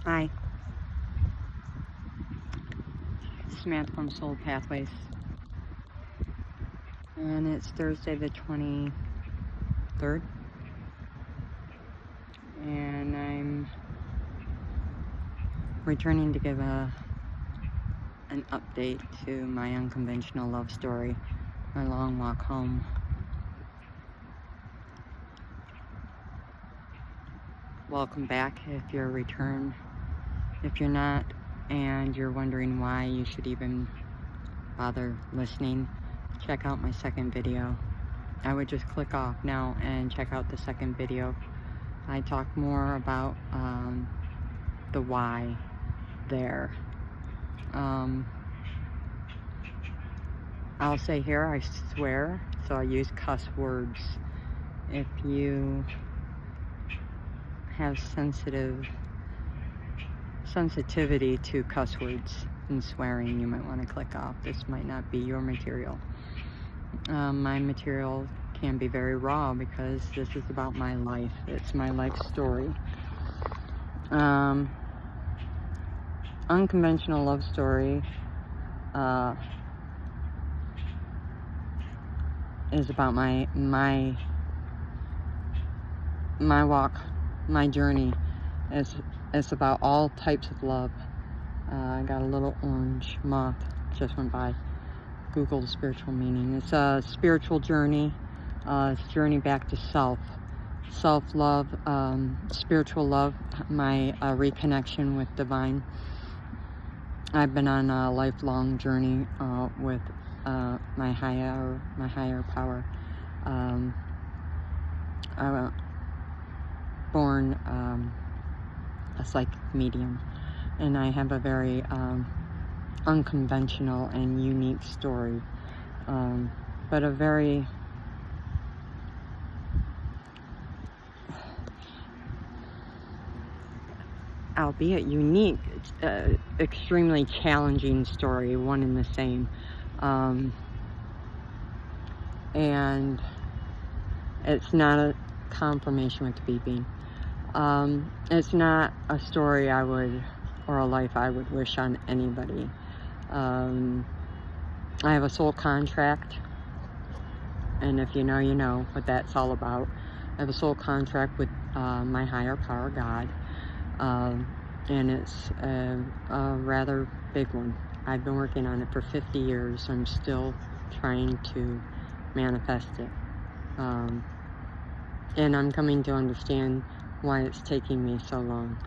Hi, Samantha from Soul Pathways, and it's Thursday the 23rd, and I'm returning to give an update to my unconventional love story, my long walk home. Welcome back if you're a return. If you're not, and you're wondering why you should even bother listening, check out my second video. I would just click off now and check out the second video. I talk more about the why there. I'll say here, I swear, so I use cuss words. If you have sensitivity to cuss words and swearing, you might want to click off. This might not be your material. My material can be very raw because this is about my life. It's my life story. Unconventional love story is about my walk, my journey. It's about all types of love. I got a little orange moth just went by. Google the spiritual meaning. It's a spiritual journey. It's a journey back to self-love, spiritual love, my reconnection with divine. I've been on a lifelong journey with my higher power. I was born a psychic medium, and I have a very unconventional and unique story, but a very albeit unique, extremely challenging story, one and the same. And it's not a confirmation with the beeping. It's not a story I would, or a life I would wish on anybody. I have a soul contract, and if you know, you know what that's all about. I have a soul contract with my higher power, God, and it's a rather big one. I've been working on it for 50 years. I'm still trying to manifest it, and I'm coming to understand why it's taking me so long.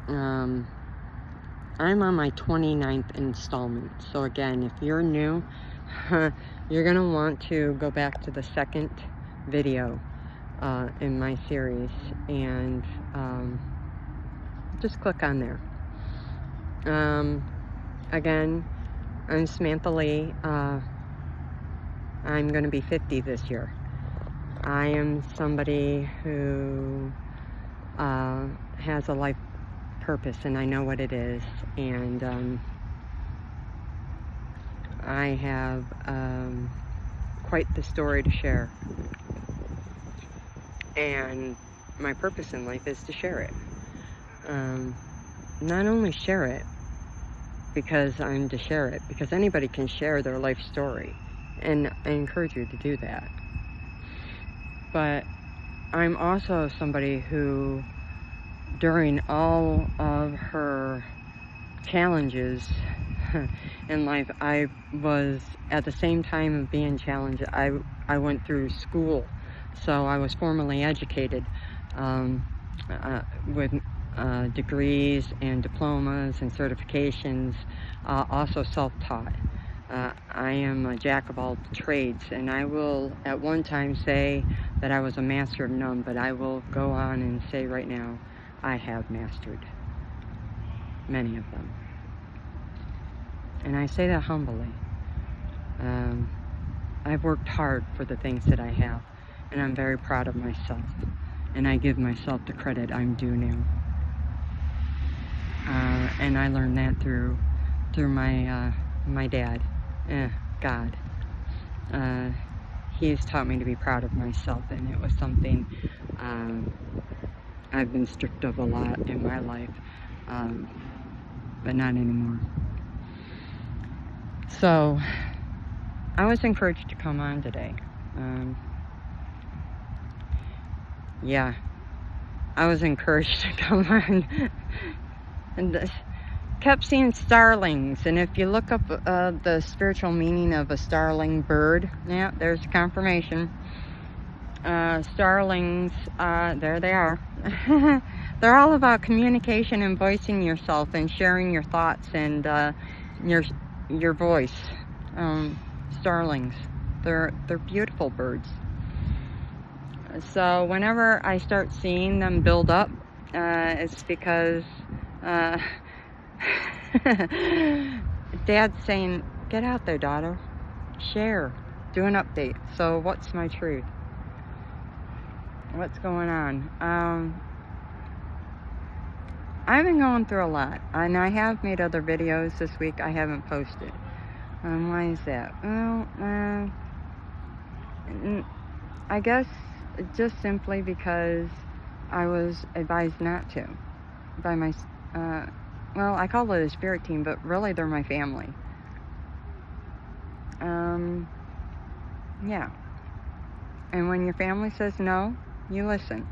I'm on my 29th installment, so again, if you're new, you're gonna want to go back to the second video in my series, and just click on there. Again, I'm Samantha Lee. I'm gonna be 50 this year. I am somebody who has a life purpose, and I know what it is, and I have quite the story to share, and my purpose in life is to share it. Not only share it because I'm to share it, because anybody can share their life story, and I encourage you to do that, but I'm also somebody who, during all of her challenges in life, I was, at the same time of being challenged, I went through school, so I was formally educated with degrees and diplomas and certifications, also self-taught. I am a jack of all trades, and I will at one time say that I was a master of none, but I will go on and say right now, I have mastered many of them. And I say that humbly. I've worked hard for the things that I have, and I'm very proud of myself, and I give myself the credit I'm due now. And I learned that through my dad, God. He's taught me to be proud of myself, and it was something I've been stripped of a lot in my life, but not anymore. So I was encouraged to come on today. Yeah, I was encouraged to come on. And kept seeing starlings, and if you look up the spiritual meaning of a starling bird, yeah, there's confirmation. Starlings, there they are. They're all about communication and voicing yourself and sharing your thoughts and your voice. Starlings, they're beautiful birds. So whenever I start seeing them build up, it's because Dad's saying, get out there, daughter, share, do an update. So what's my truth? What's going on? I've been going through a lot, and I have made other videos this week I haven't posted. Why is that? Well, I guess just simply because I was advised not to by my, well, I call it a spirit team, but really they're my family. Yeah. And when your family says no, you listen.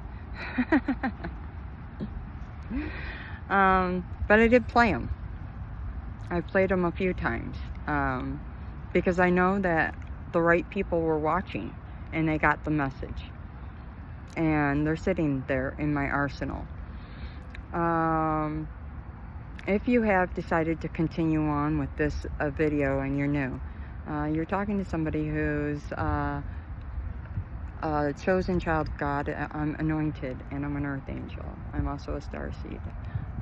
But I did play them. I played them a few times because I know that the right people were watching and they got the message. And they're sitting there in my arsenal. If you have decided to continue on with this video and you're new, you're talking to somebody who's a chosen child of God. I'm anointed and I'm an earth angel. I'm also a starseed.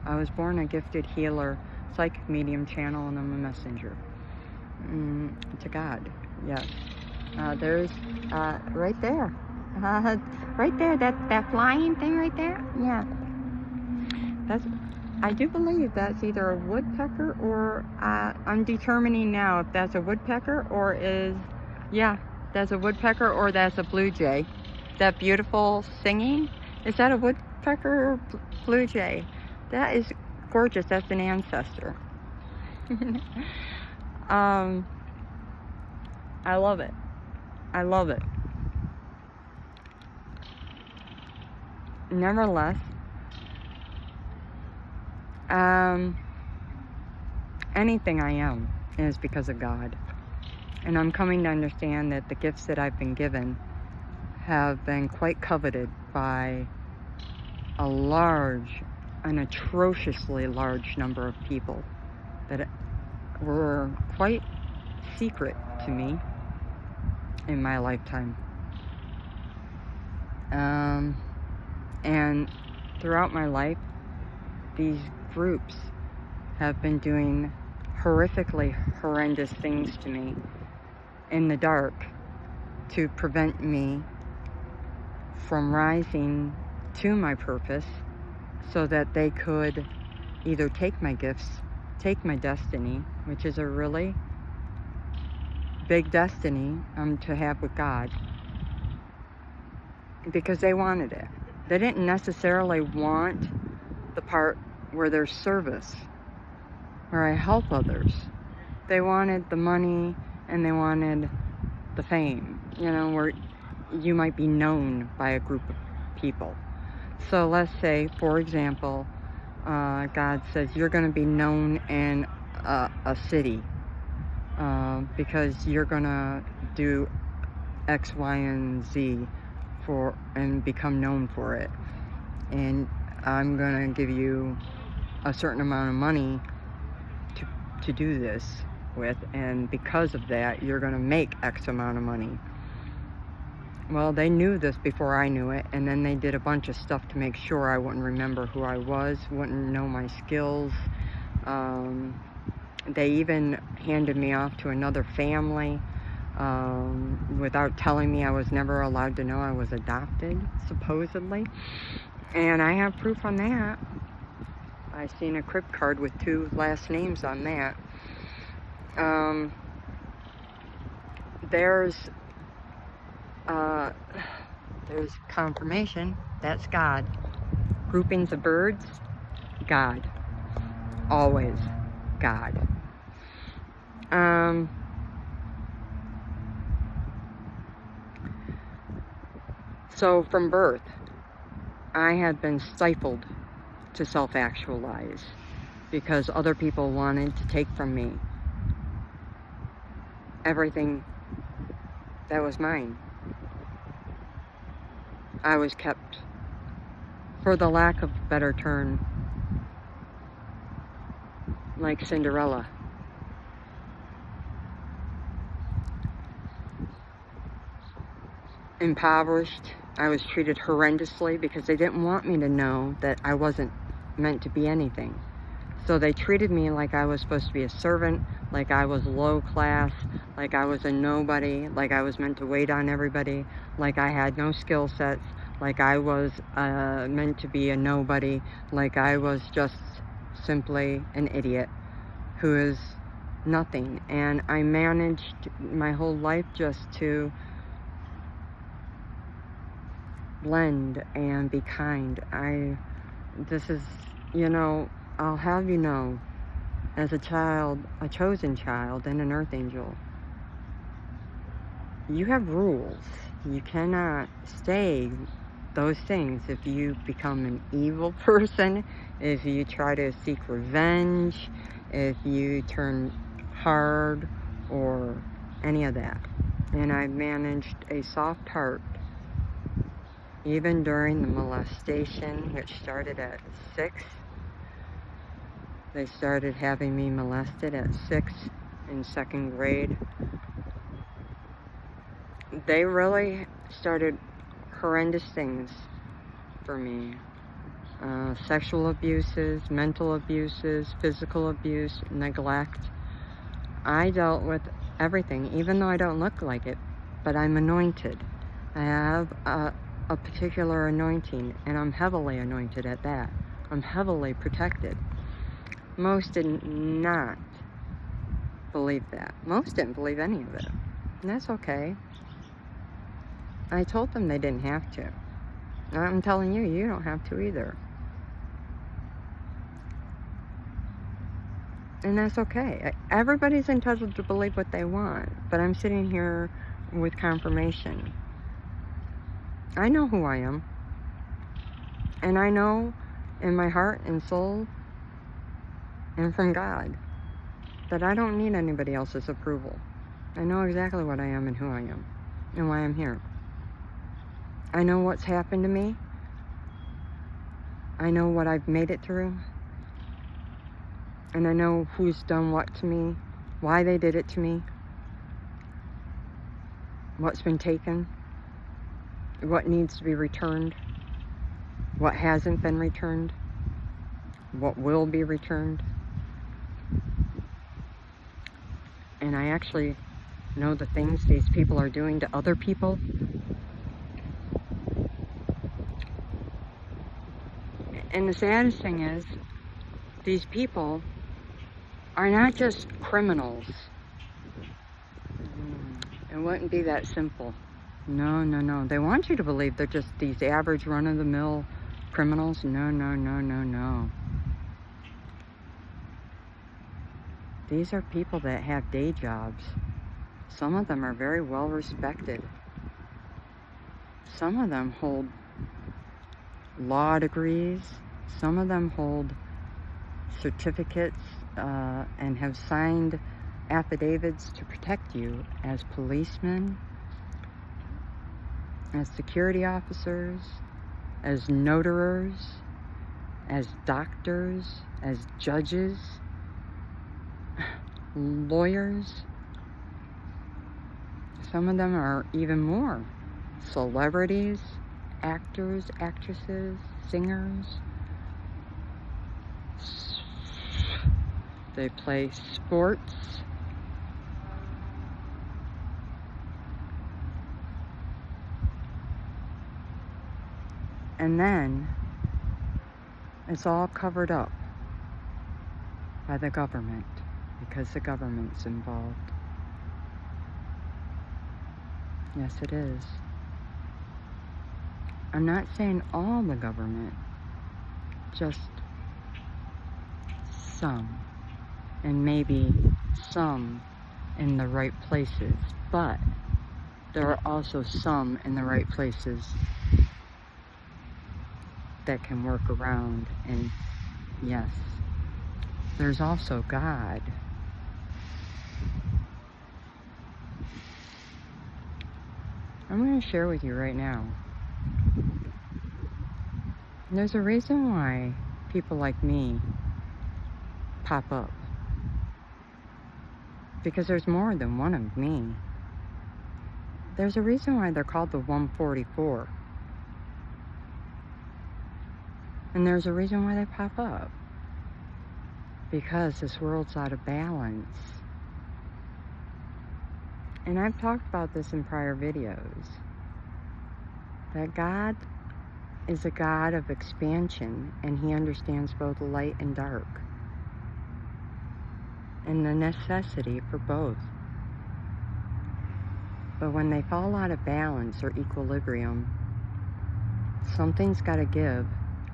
I was born a gifted healer, psychic medium channel, and I'm a messenger to God. Yes. There's right there. Right there, that flying thing right there. Yeah. I do believe that's either a woodpecker or I'm determining now if that's a woodpecker or that's a woodpecker or that's a blue jay. That beautiful singing, is that a woodpecker or blue jay? That is gorgeous. That's an ancestor. I love it. I love it. Nevertheless, anything I am is because of God. And I'm coming to understand that the gifts that I've been given have been quite coveted by an atrociously large number of people that were quite secret to me in my lifetime. And throughout my life, these groups have been doing horrifically horrendous things to me in the dark to prevent me from rising to my purpose so that they could either take my gifts, take my destiny, which is a really big destiny to have with God, because they wanted it. They didn't necessarily want the part where there's service, where I help others. They wanted the money and they wanted the fame, where you might be known by a group of people. So let's say, for example, God says you're going to be known in a city because you're going to do X, Y, and Z and become known for it. And I'm going to give you a certain amount of money to do this with, and because of that, you're going to make X amount of money. Well, they knew this before I knew it, and then they did a bunch of stuff to make sure I wouldn't remember who I was, wouldn't know my skills. They even handed me off to another family without telling me. I was never allowed to know I was adopted, supposedly. And I have proof on that. I seen a crypt card with 2 last names on that. There's confirmation. That's God. groupings of birds, God. Always God. So from birth, I had been stifled to self-actualize because other people wanted to take from me everything that was mine. I was kept, for the lack of a better term, like Cinderella. Impoverished. I was treated horrendously because they didn't want me to know that I wasn't meant to be anything. So they treated me like I was supposed to be a servant, like I was low class, like I was a nobody, like I was meant to wait on everybody, like I had no skill sets, like I was meant to be a nobody, like I was just simply an idiot who is nothing. And I managed my whole life just to blend and be kind. This is, I'll have you know, as a child, a chosen child and an earth angel, you have rules. You cannot stay those things if you become an evil person, if you try to seek revenge, if you turn hard, or any of that. And I managed a soft heart even during the molestation, which started at 6. They started having me molested at 6 in 2nd grade. They really started horrendous things for me. Sexual abuses, mental abuses, physical abuse, neglect. I dealt with everything, even though I don't look like it, but I'm anointed. I have a particular anointing, and I'm heavily anointed at that. I'm heavily protected. Most did not believe that. Most didn't believe any of it. And that's okay. I told them they didn't have to. I'm telling you, you don't have to either. And that's okay. Everybody's entitled to believe what they want, but I'm sitting here with confirmation. I know who I am. And I know in my heart and soul and from God that I don't need anybody else's approval. I know exactly what I am and who I am and why I'm here. I know what's happened to me. I know what I've made it through. And I know who's done what to me, why they did it to me, what's been taken, what needs to be returned, what hasn't been returned, what will be returned. And I actually know the things these people are doing to other people. And the saddest thing is, these people are not just criminals. It wouldn't be that simple. No, no, no. They want you to believe they're just these average run-of-the-mill criminals. No, no, no, no, no. These are people that have day jobs. Some of them are very well respected. Some of them hold law degrees. Some of them hold certificates and have signed affidavits to protect you as policemen, as security officers, as notaries, as doctors, as judges, lawyers. Some of them are even more. Celebrities, actors, actresses, singers. They play sports. And then it's all covered up by the government because the government's involved. Yes, it is. I'm not saying all the government, just some, and maybe some in the right places, but there are also some in the right places that can work around. And yes, there's also God. I'm going to share with you right now. There's a reason why people like me pop up. Because there's more than one of me. There's a reason why they're called the 144. And there's a reason why they pop up. Because this world's out of balance. And I've talked about this in prior videos. That God is a God of expansion, and He understands both light and dark. And the necessity for both. But when they fall out of balance or equilibrium, something's got to give,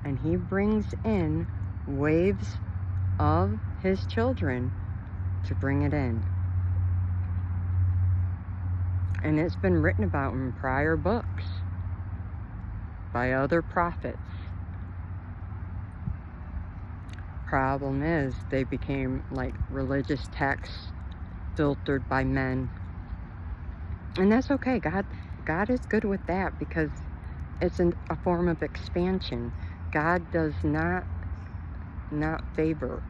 and He brings in waves of His children to bring it in. And it's been written about in prior books by other prophets. Problem is, they became like religious texts filtered by men. And that's okay. God is good with that, because it's a form of expansion. God does not favor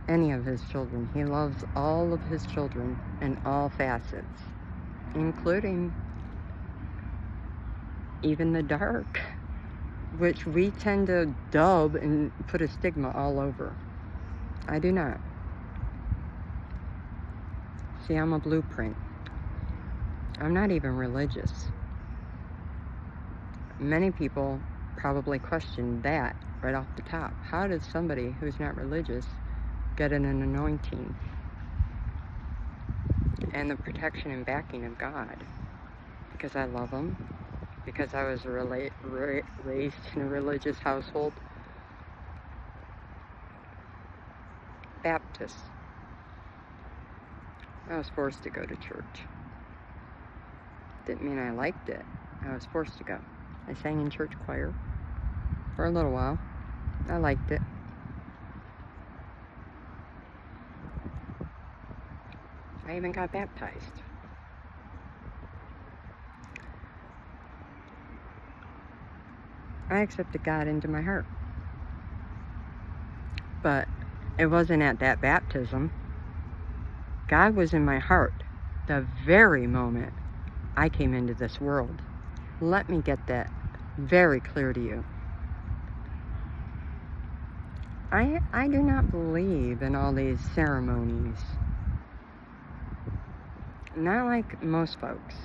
any of His children. He loves all of His children in all facets, including even the dark, which we tend to dub and put a stigma all over. I do not. See, I'm a blueprint. I'm not even religious. Many people probably question that right off the top. How does somebody who's not religious get an anointing and the protection and backing of God? Because I love Him. Because I was raised in a religious household. Baptist. I was forced to go to church. Didn't mean I liked it. I was forced to go. I sang in church choir for a little while. I liked it. I even got baptized. I accepted God into my heart. But it wasn't at that baptism. God was in my heart the very moment I came into this world. Let me get that very clear to you. I do not believe in all these ceremonies. Not like most folks.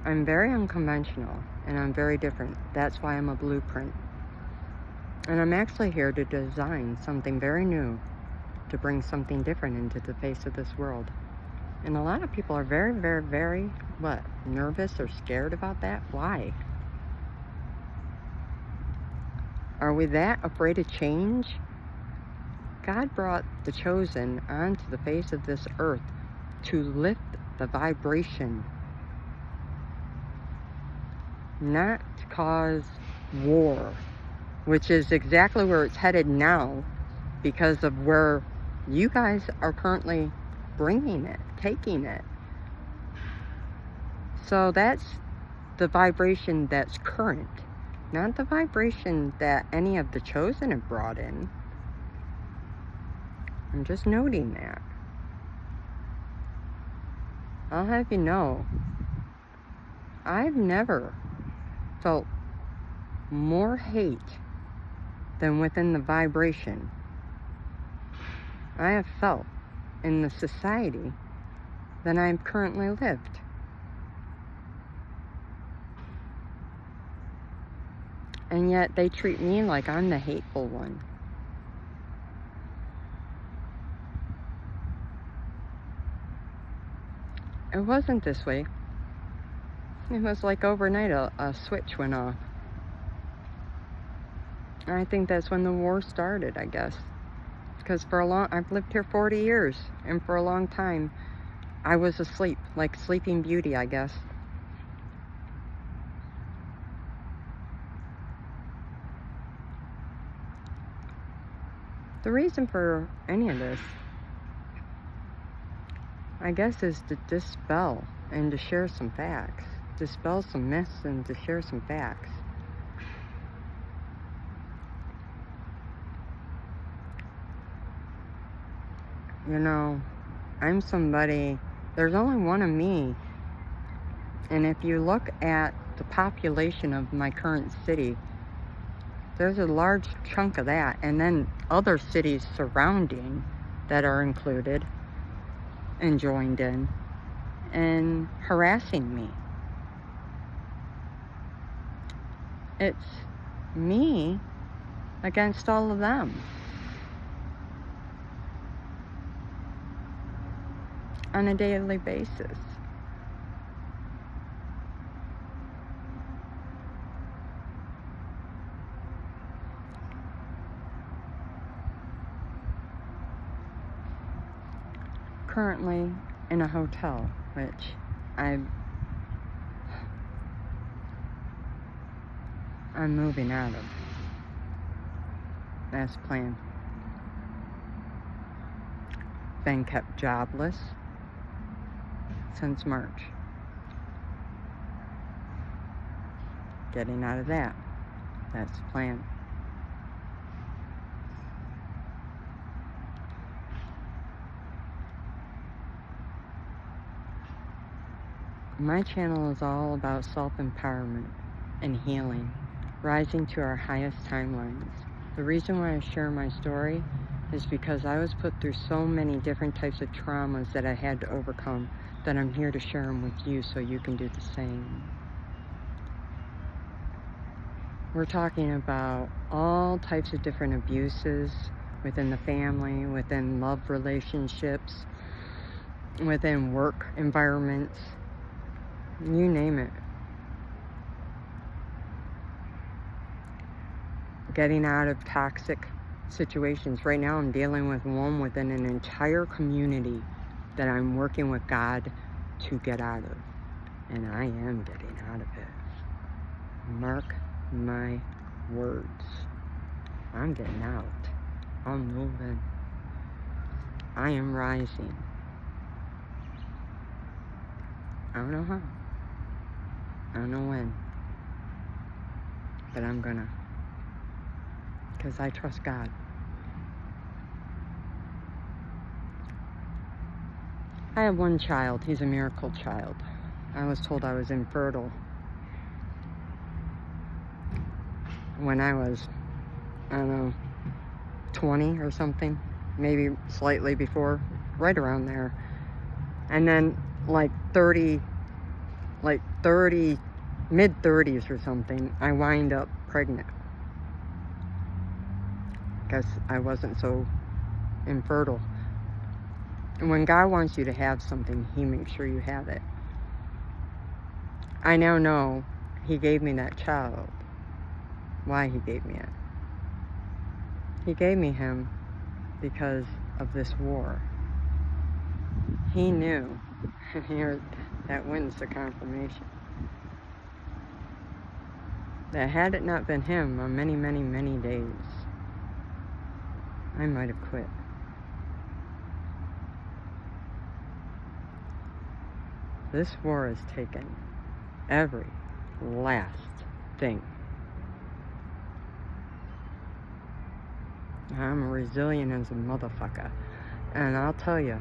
I'm very unconventional, and I'm very different. That's why I'm a blueprint. And I'm actually here to design something very new, to bring something different into the face of this world. And a lot of people are very, very, very, nervous or scared about that? Why? Are we that afraid of change? God brought the chosen onto the face of this earth to lift the vibration, not to cause war, which is exactly where it's headed now, because of where you guys are currently bringing it, taking it. So that's the vibration that's current, not the vibration that any of the chosen have brought in. I'm just noting that. I'll have you know, I've never felt more hate than within the vibration I have felt in the society than I've currently lived. And yet they treat me like I'm the hateful one. It wasn't this way. It was like overnight a switch went off. I think that's when the war started, I guess. Because I've lived here 40 years, and for a long time, I was asleep, like Sleeping Beauty, I guess. The reason for any of this, I guess, is to dispel and to share some facts. Dispel some myths and to share some facts. You know, I'm somebody, there's only one of me. And if you look at the population of my current city, there's a large chunk of that. And then other cities surrounding that are included and joined in and harassing me. It's me against all of them. On a daily basis. Currently in a hotel, which I'm moving out of. That's planned. Been kept jobless since March. Getting out of that. That's the plan. My channel is all about self-empowerment and healing, rising to our highest timelines. The reason why I share my story is because I was put through so many different types of traumas that I had to overcome, that I'm here to share them with you so you can do the same. We're talking about all types of different abuses within the family, within love relationships, within work environments, you name it. Getting out of toxic situations. Right now I'm dealing with one within an entire community that I'm working with God to get out of. And I am getting out of it. Mark my words. I'm getting out. I'm moving. I am rising. I don't know how. I don't know when. But I'm gonna. Because I trust God. I have one child. He's a miracle child. I was told I was infertile when I was, I don't know, 20 or something. Maybe slightly before. Right around there. And then like 30, mid-30s or something, I wind up pregnant. Guess I wasn't so infertile. And when God wants you to have something, He makes sure you have it. I now know He gave me that child. Why He gave me it. He gave me him because of this war. He knew. Here, that wins the confirmation. That had it not been him on many, many, many days, I might have quit. This war has taken every last thing. I'm resilient as a motherfucker. And I'll tell you,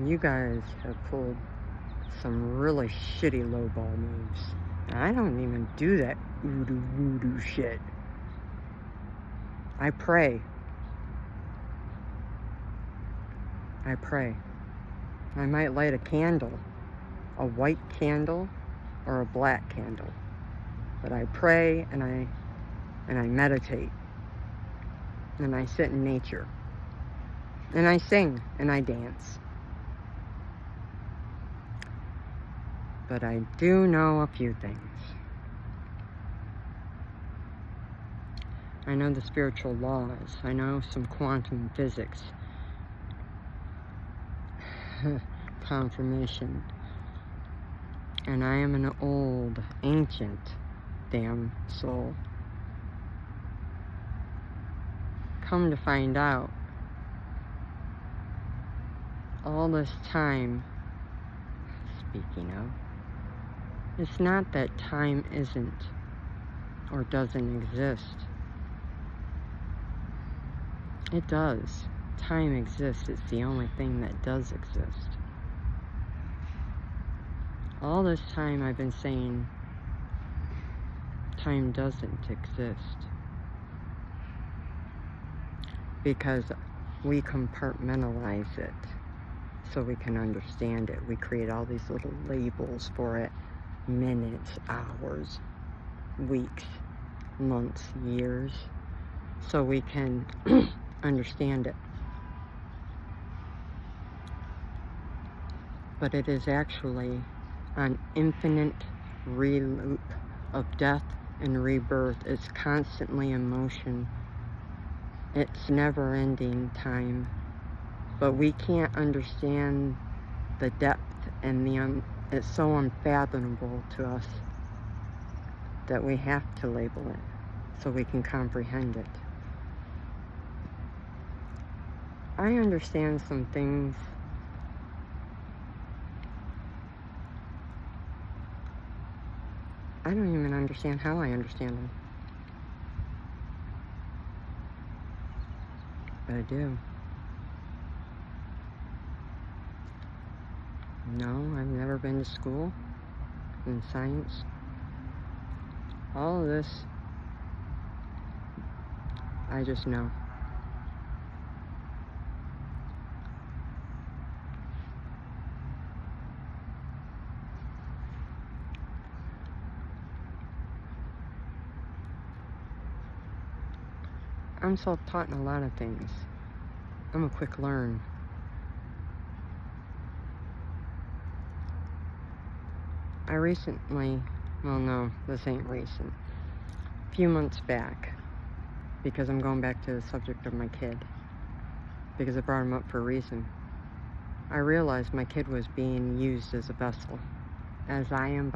you guys have pulled some really shitty lowball moves. I don't even do that voodoo shit. I pray. I pray. I might light a candle, a white candle or a black candle. But I pray and I meditate. And I sit in nature. And I sing and I dance. But I do know a few things. I know the spiritual laws. I know some quantum physics. Confirmation. And I am an old, ancient, damn soul. Come to find out, all this time, speaking of, it's not that time isn't or doesn't exist. It does. Time exists. It's the only thing that does exist. All this time I've been saying time doesn't exist because we compartmentalize it so we can understand it. We create all these little labels for it: minutes, hours, weeks, months, years, so we can understand it. But it is actually an infinite re-loop of death and rebirth. It's constantly in motion. It's never-ending time. But we can't understand the depth and it's so unfathomable to us that we have to label it so we can comprehend it. I understand some things I don't even understand how I understand them. But I do. No, I've never been to school in science. All of this, I just know. I'm self-taught in a lot of things. I'm a quick learn. I recently, well no, this ain't recent, a few months back, because I'm going back to the subject of my kid, because I brought him up for a reason. I realized my kid was being used as a vessel, as I am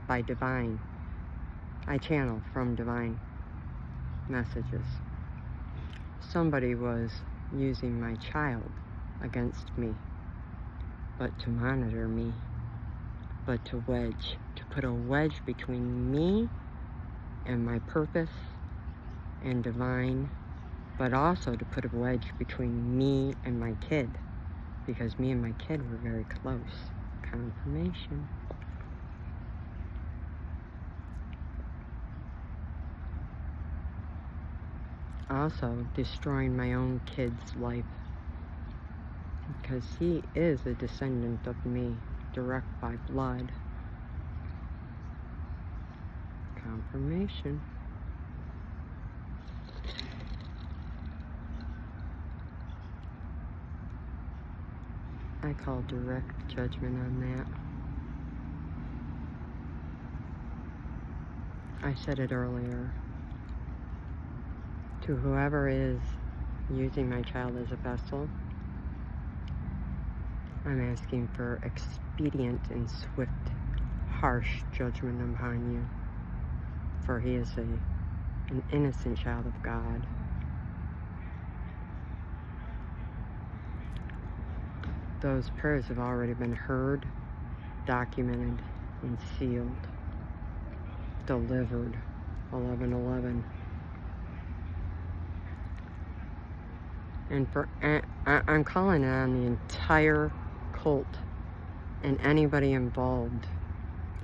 by divine. I channel from divine messages. Somebody was using my child against me, but to monitor me, but to put a wedge between me and my purpose and divine, but also to put a wedge between me and my kid, because me and my kid were very close. Confirmation. Also destroying my own kid's life, because he is a descendant of me, direct by blood. Confirmation. I call direct judgment on that. I said it earlier. To whoever is using my child as a vessel, I'm asking for expedient and swift, harsh judgment upon you, for he is an innocent child of God. Those prayers have already been heard, documented, and sealed, delivered. 11:11. And I'm calling it on the entire cult and anybody involved,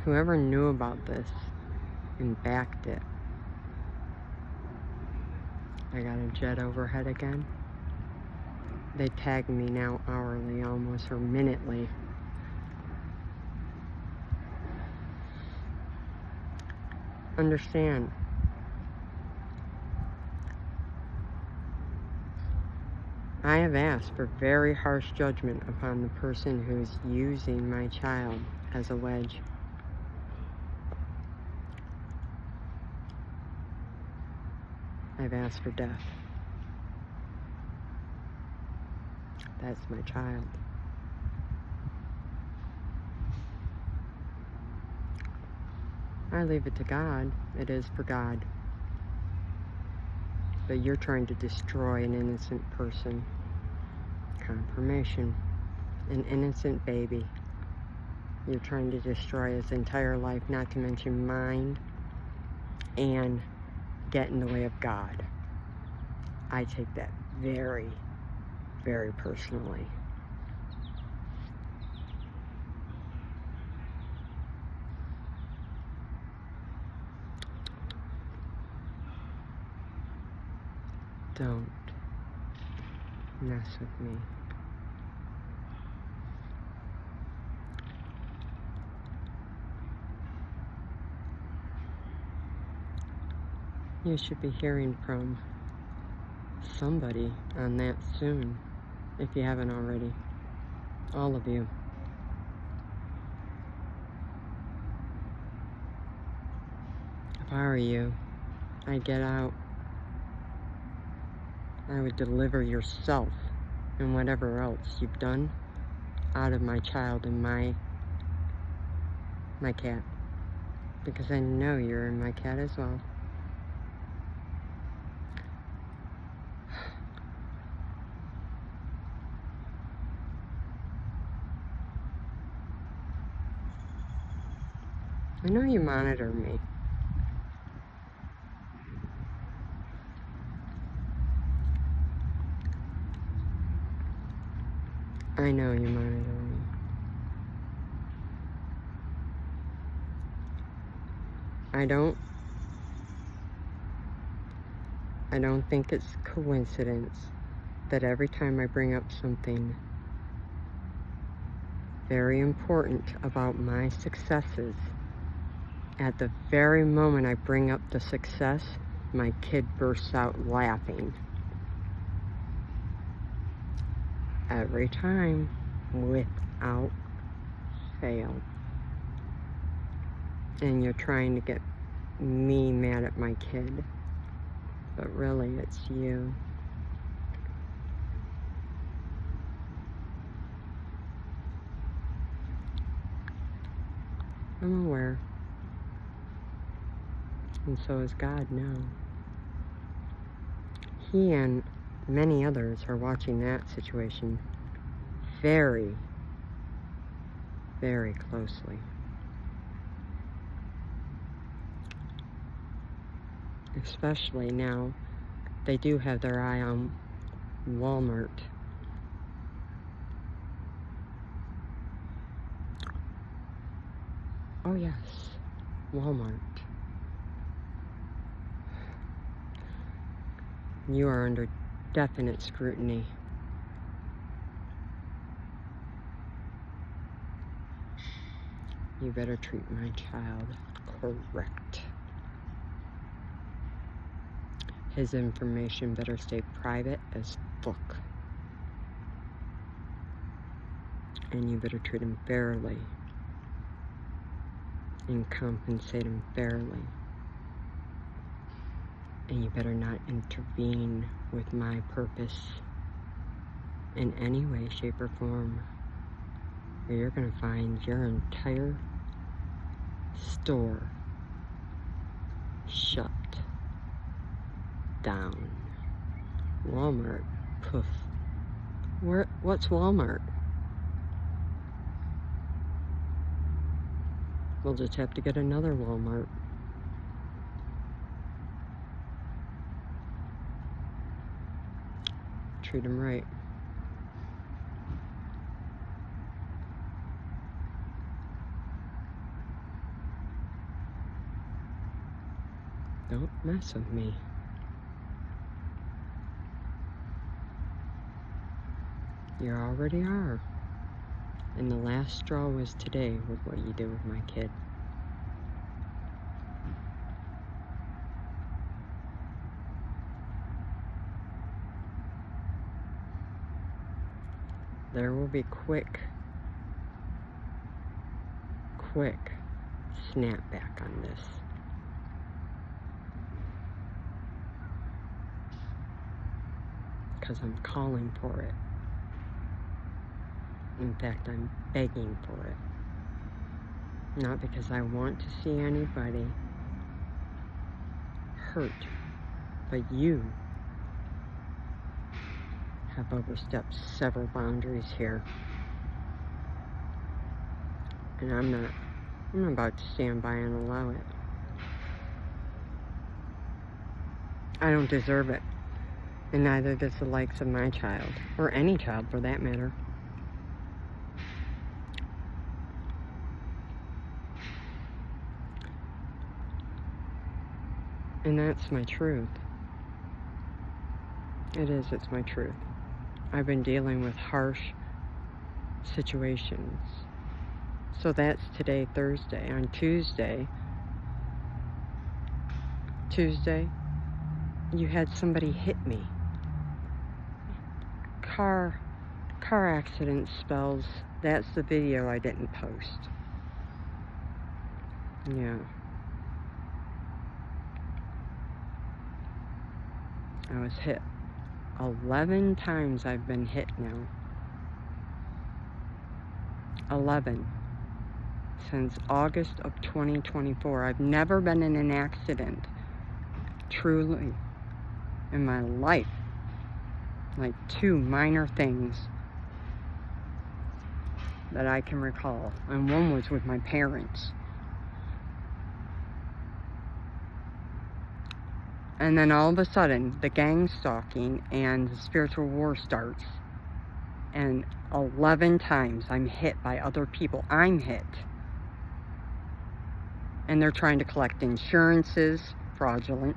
whoever knew about this and backed it. I got a jet overhead again. They tag me now hourly almost, or minutely. Understand, I have asked for very harsh judgment upon the person who's using my child as a wedge. I've asked for death. That's my child. I leave it to God. It is for God. But you're trying to destroy an innocent person. Confirmation. An innocent baby. You're trying to destroy his entire life, not to mention mine, and get in the way of God. I take that very, very personally. Don't mess with me. You should be hearing from somebody on that soon, if you haven't already. All of you. If I were you, I'd get out. I would deliver yourself and whatever else you've done out of my child and my cat. Because I know you're in my cat as well. I know you monitor me. I know you monitor me. I don't think it's coincidence that every time I bring up something very important about my successes, at the very moment I bring up the success, my kid bursts out laughing. Every time, without fail. And you're trying to get me mad at my kid, but really it's you. I'm aware. And so is God now. He and many others are watching that situation very, very closely. Especially now, they do have their eye on Walmart. Oh yes, Walmart. You are under definite scrutiny. You better treat my child correct. His information better stay private as fuck. And you better treat him fairly. And compensate him fairly. And you better not intervene with my purpose in any way, shape, or form. Or you're gonna find your entire store shut down. Walmart, poof. What's Walmart? We'll just have to get another Walmart. Treat them right. Don't mess with me. You already are. And the last straw was today with what you did with my kid. There will be quick snapback on this. because I'm calling for it. In fact, I'm begging for it. Not because I want to see anybody hurt, but you have overstepped several boundaries here. And I'm about to stand by and allow it. I don't deserve it. And neither does the likes of my child, or any child for that matter. And that's my truth. It is, it's my truth. I've been dealing with harsh situations. So that's today, Thursday. On Tuesday, you had somebody hit me. Car accident spells. That's the video I didn't post. Yeah. I was hit 11 times. I've been hit now. 11 since August of 2024. I've never been in an accident, truly, in my life. Like 2 minor things that I can recall, and one was with my parents. And then all of a sudden, the gang stalking and the spiritual war starts. And 11 times I'm hit by other people. I'm hit. And they're trying to collect insurances, fraudulent.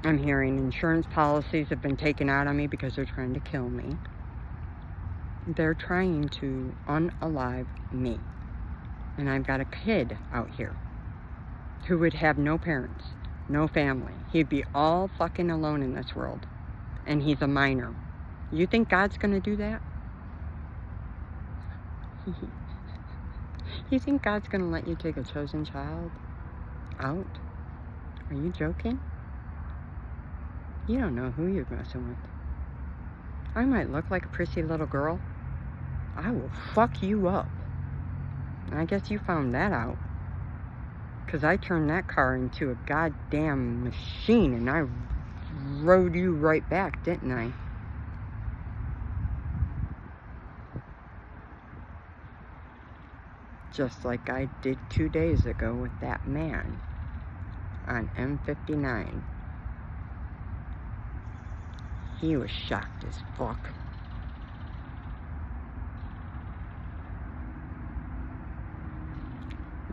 I'm hearing insurance policies have been taken out on me because they're trying to kill me. They're trying to unalive me. And I've got a kid out here who would have no parents. No family. He'd be all fucking alone in this world. And he's a minor. You think God's gonna do that? You think God's gonna let you take a chosen child out? Are you joking? You don't know who you're messing with. I might look like a prissy little girl. I will fuck you up. I guess you found that out. Because I turned that car into a goddamn machine and I rode you right back, didn't I? Just like I did 2 days ago with that man on M59. He was shocked as fuck.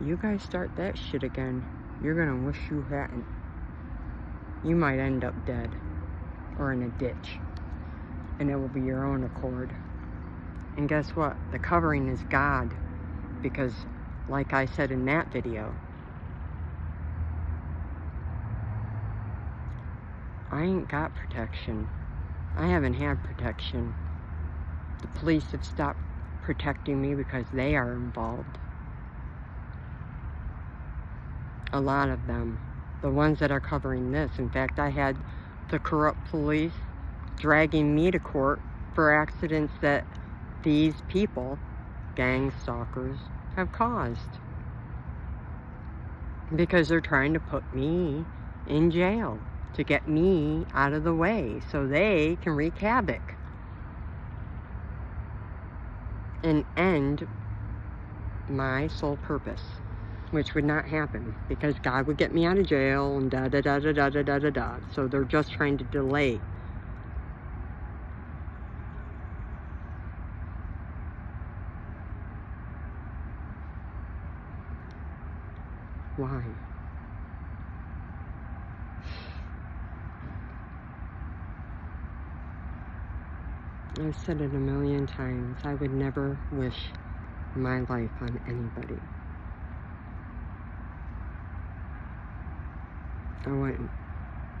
You guys start that shit again, you're gonna wish you hadn't. You might end up dead or in a ditch, and it will be your own accord. And guess what? The covering is God, because like I said in that video, I ain't got protection. I haven't had protection. The police have stopped protecting me because they are involved. A lot of them. The ones that are covering this. In fact, I had the corrupt police dragging me to court for accidents that these people, gang stalkers, have caused. Because they're trying to put me in jail to get me out of the way so they can wreak havoc and end my sole purpose, which would not happen because God would get me out of jail and da da da da da da da da da. So they're just trying to delay. Why? I've said it a million times. I would never wish my life on anybody.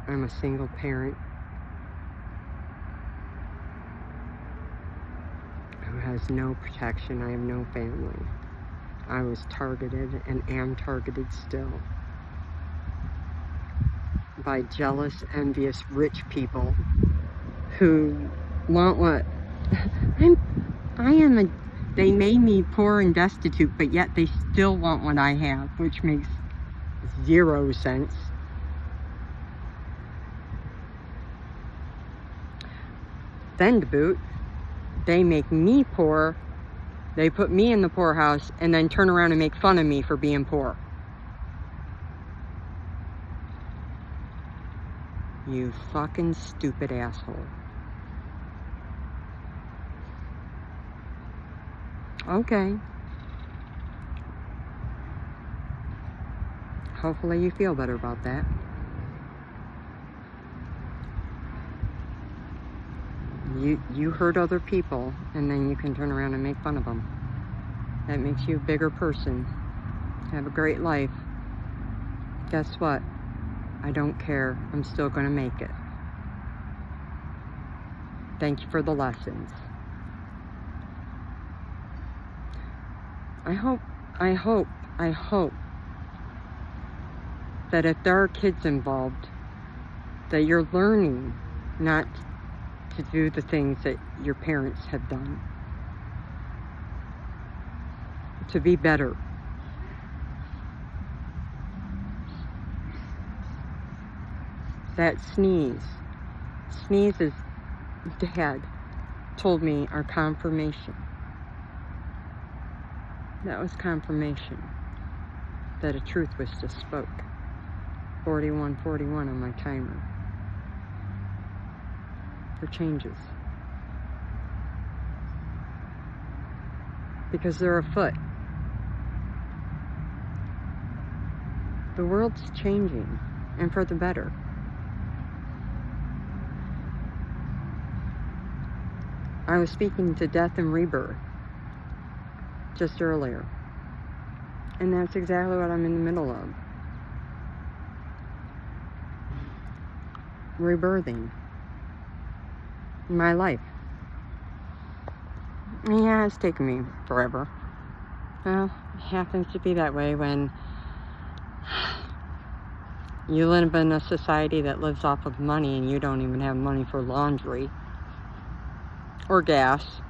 I'm a single parent who has no protection. I have no family. I was targeted and am targeted still by jealous, envious, rich people who want what they made me poor and destitute, but yet they still want what I have, which makes 0 sense. Then to boot, they make me poor, they put me in the poorhouse, and then turn around and make fun of me for being poor. You fucking stupid asshole. Okay. Hopefully you feel better about that. You hurt other people, and then you can turn around and make fun of them. That makes you a bigger person. Have a great life. Guess what? I don't care. I'm still going to make it. Thank you for the lessons. I hope that if there are kids involved, that you're learning not to do the things that your parents have done. To be better. That sneezes, Dad told me, our confirmation. That was confirmation that a truth was just spoke. 41:41 on my timer. For changes. Because they're afoot. The world's changing, and for the better. I was speaking to death and rebirth just earlier, and that's exactly what I'm in the middle of. Rebirthing my life. Yeah, it's taken me forever. Well, it happens to be that way when you live in a society that lives off of money and you don't even have money for laundry or gas,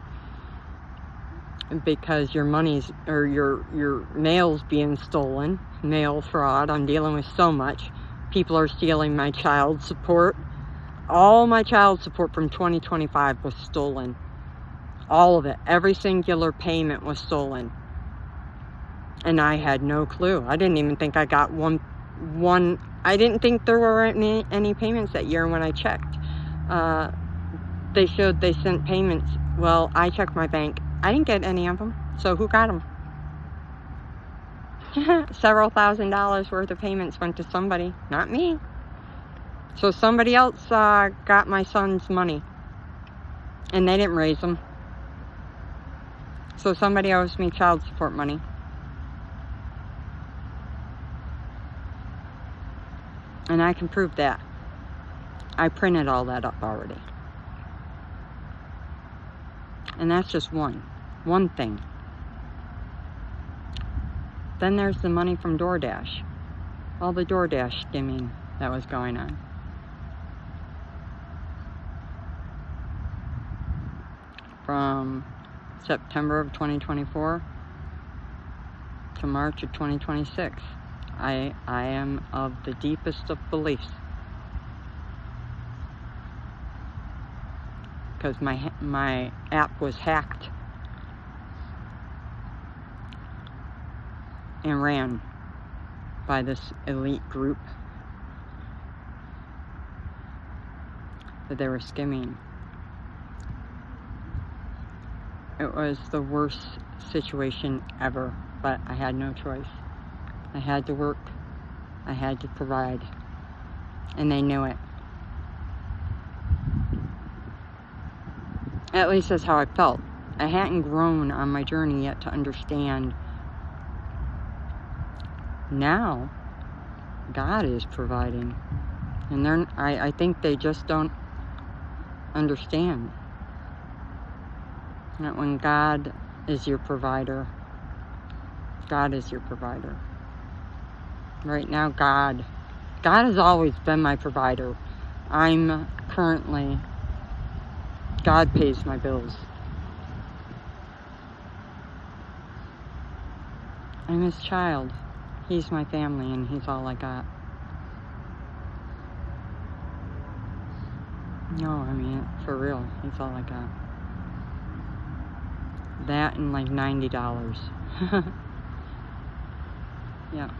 because your money's, or your mail's being stolen. Mail fraud. I'm dealing with so much. People are stealing my child support. All my child support from 2025 was stolen. All of it. Every singular payment was stolen. And I had no clue. I didn't even think I got one. I didn't think there were any payments that year when I checked. They showed they sent payments. Well, I checked my bank. I didn't get any of them. So who got them? Several $1,000s worth of payments went to somebody, not me. So somebody else got my son's money, and they didn't raise them. So somebody owes me child support money. And I can prove that. I printed all that up already. And that's just one thing. Then there's the money from DoorDash. All the DoorDash skimming that was going on. From September of 2024 to March of 2026. I am of the deepest of beliefs. Because my app was hacked and ran by this elite group that they were skimming. It was the worst situation ever, but I had no choice. I had to work. I had to provide. And they knew it. At least that's how I felt. I hadn't grown on my journey yet to understand. Now, God is providing. And I think they just don't understand that when God is your provider, God is your provider. Right now, God has always been my provider. I'm currently God pays my bills. I'm his child. He's my family, and he's all I got. No, I mean, for real, he's all I got. That and like $90. Yeah.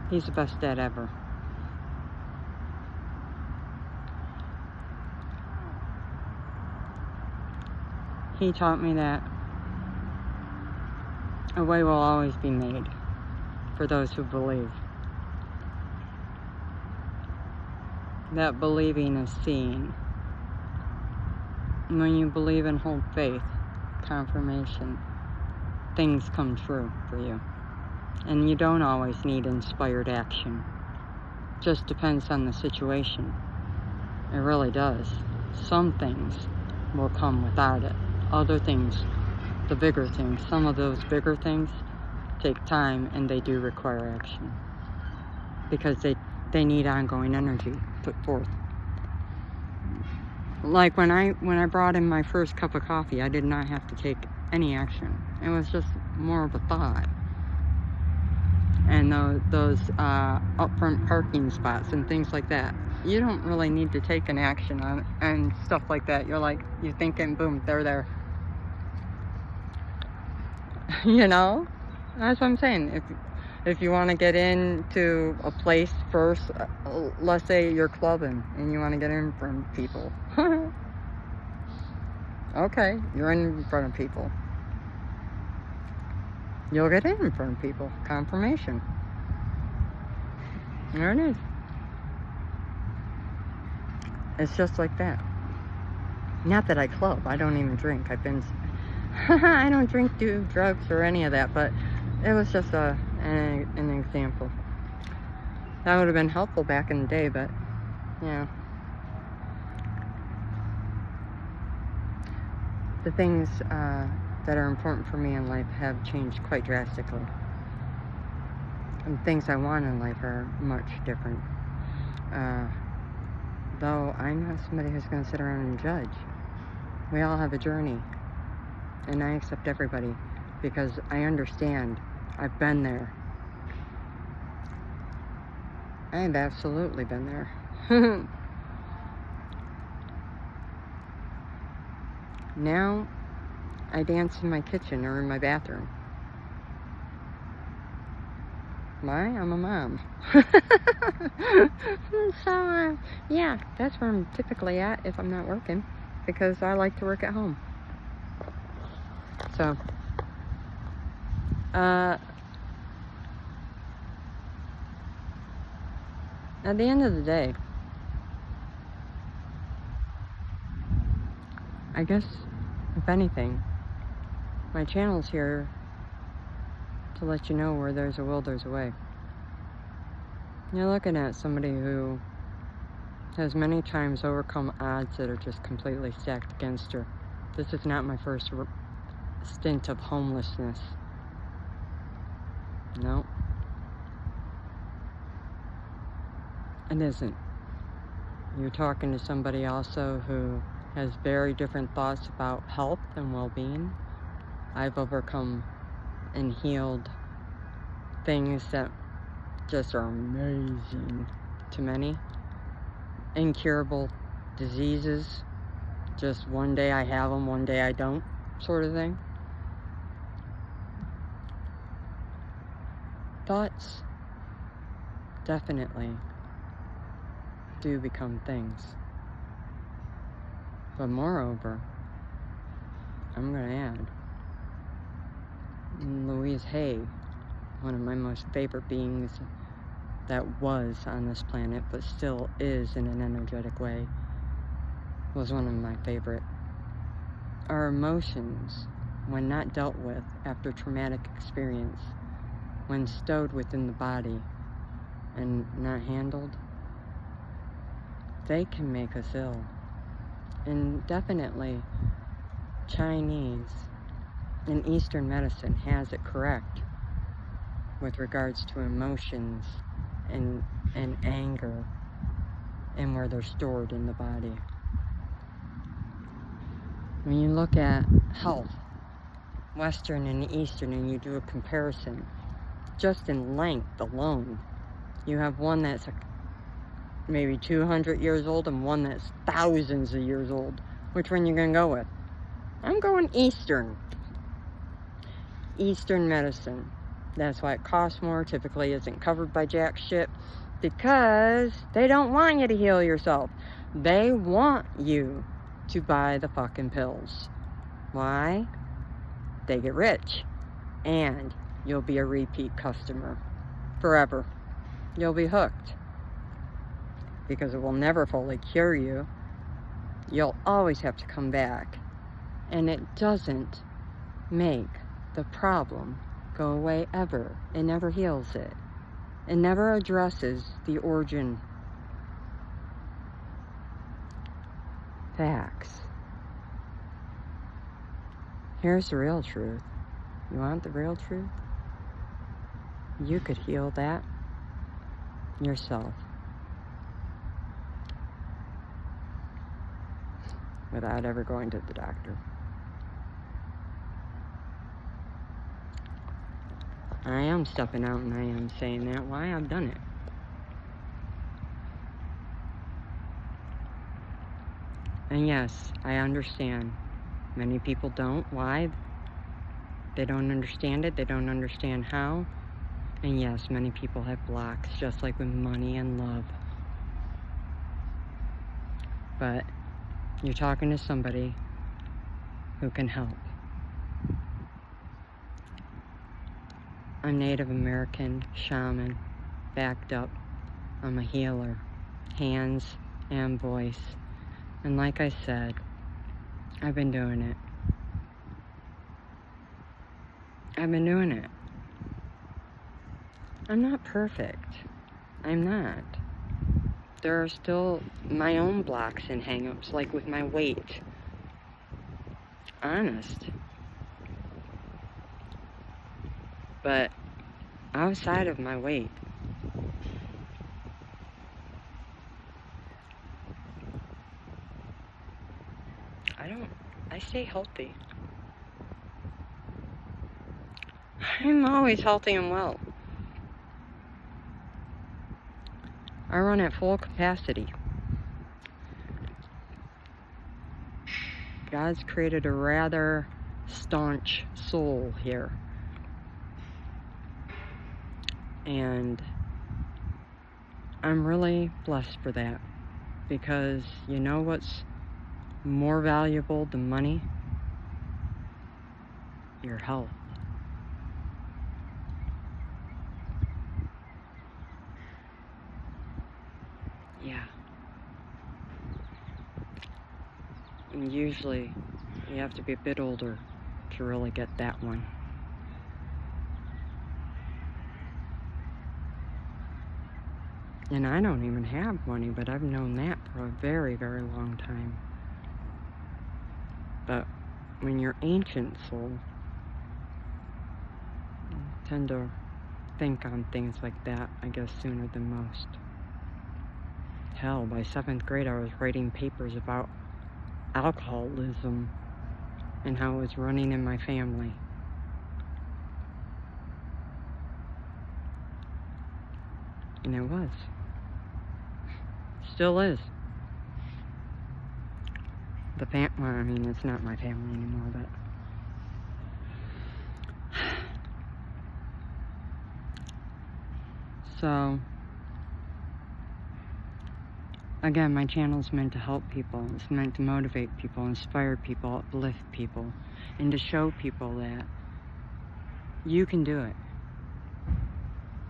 He's the best dad ever. He taught me that a way will always be made for those who believe. That believing is seeing. When you believe and hold faith, confirmation, things come true for you. And you don't always need inspired action. Just depends on the situation. It really does. Some things will come without it. Other things, the bigger things, some of those bigger things take time, and they do require action. Because they need ongoing energy put forth. Like when I brought in my first cup of coffee, I did not have to take any action. It was just more of a thought. And those upfront parking spots and things like that, you don't really need to take an action on and stuff like that. You're thinking, boom, they're there. You know, that's what I'm saying. If you want to get into a place first, let's say you're clubbing and you want to get in front of people. Okay, you're in front of people. You'll get in front of people. Confirmation. There it is. It's just like that. Not that I club. I don't even drink. I don't drink, do drugs, or any of that. But it was just an example. That would have been helpful back in the day, but yeah. The things that are important for me in life have changed quite drastically. And things I want in life are much different. Though I'm not somebody who's going to sit around and judge. We all have a journey. And I accept everybody because I understand. I've been there. I have absolutely been there. Now, I dance in my kitchen or in my bathroom. I'm a mom. So, yeah, that's where I'm typically at if I'm not working, because I like to work at home. So, at the end of the day, I guess, if anything, my channel's here to let you know where there's a will, there's a way. You're looking at somebody who has many times overcome odds that are just completely stacked against her. This is not my first stint of homelessness. No. It isn't. You're talking to somebody also who has very different thoughts about health and well-being. I've overcome and healed things that just are amazing to many. Incurable diseases. Just one day I have them, one day I don't, sort of thing. Thoughts definitely do become things. But moreover, I'm going to add, Louise Hay, one of my most favorite beings that was on this planet, but still is in an energetic way, was one of my favorite. Our emotions, when not dealt with after traumatic experience, when stowed within the body and not handled, they can make us ill. And definitely Chinese and Eastern medicine has it correct with regards to emotions and anger and where they're stored in the body. When you look at health, Western and Eastern, and you do a comparison, just in length alone, you have one that's maybe 200 years old and one that's thousands of years old. Which one you gonna go with? I'm going Eastern. Eastern medicine. That's why it costs more, typically isn't covered by jack shit, because they don't want you to heal yourself. They want you to buy the fucking pills. Why? They get rich, and you'll be a repeat customer forever. You'll be hooked, because it will never fully cure you. You'll always have to come back, and it doesn't make the problem go away ever. It never heals it. It never addresses the origin. Facts. Here's the real truth. You want the real truth? You could heal that yourself without ever going to the doctor. I am stepping out and I am saying that. Why? I've done it. And yes, I understand. Many people don't. Why? They don't understand it. They don't understand how. And yes, many people have blocks, just like with money and love. But you're talking to somebody who can help. I'm Native American shaman, backed up. I'm a healer, hands and voice. And like I said, I've been doing it. I've been doing it. I'm not perfect. I'm not. There are still my own blocks and hang-ups, like with my weight. Honest. But outside of my weight, I stay healthy. I'm always healthy and well. I run at full capacity. God's created a rather staunch soul here. And I'm really blessed for that, because you know what's more valuable than money? Your health. Yeah. And usually you have to be a bit older to really get that one. And I don't even have money, but I've known that for a very, very long time. But when you're ancient soul, you tend to think on things like that, I guess, sooner than most. Hell, by 7th grade I was writing papers about alcoholism and how it was running in my family. And it was. Still is. Well, I mean, it's not my family anymore, but so again, my channel is meant to help people. It's meant to motivate people, inspire people, uplift people, and to show people that you can do it,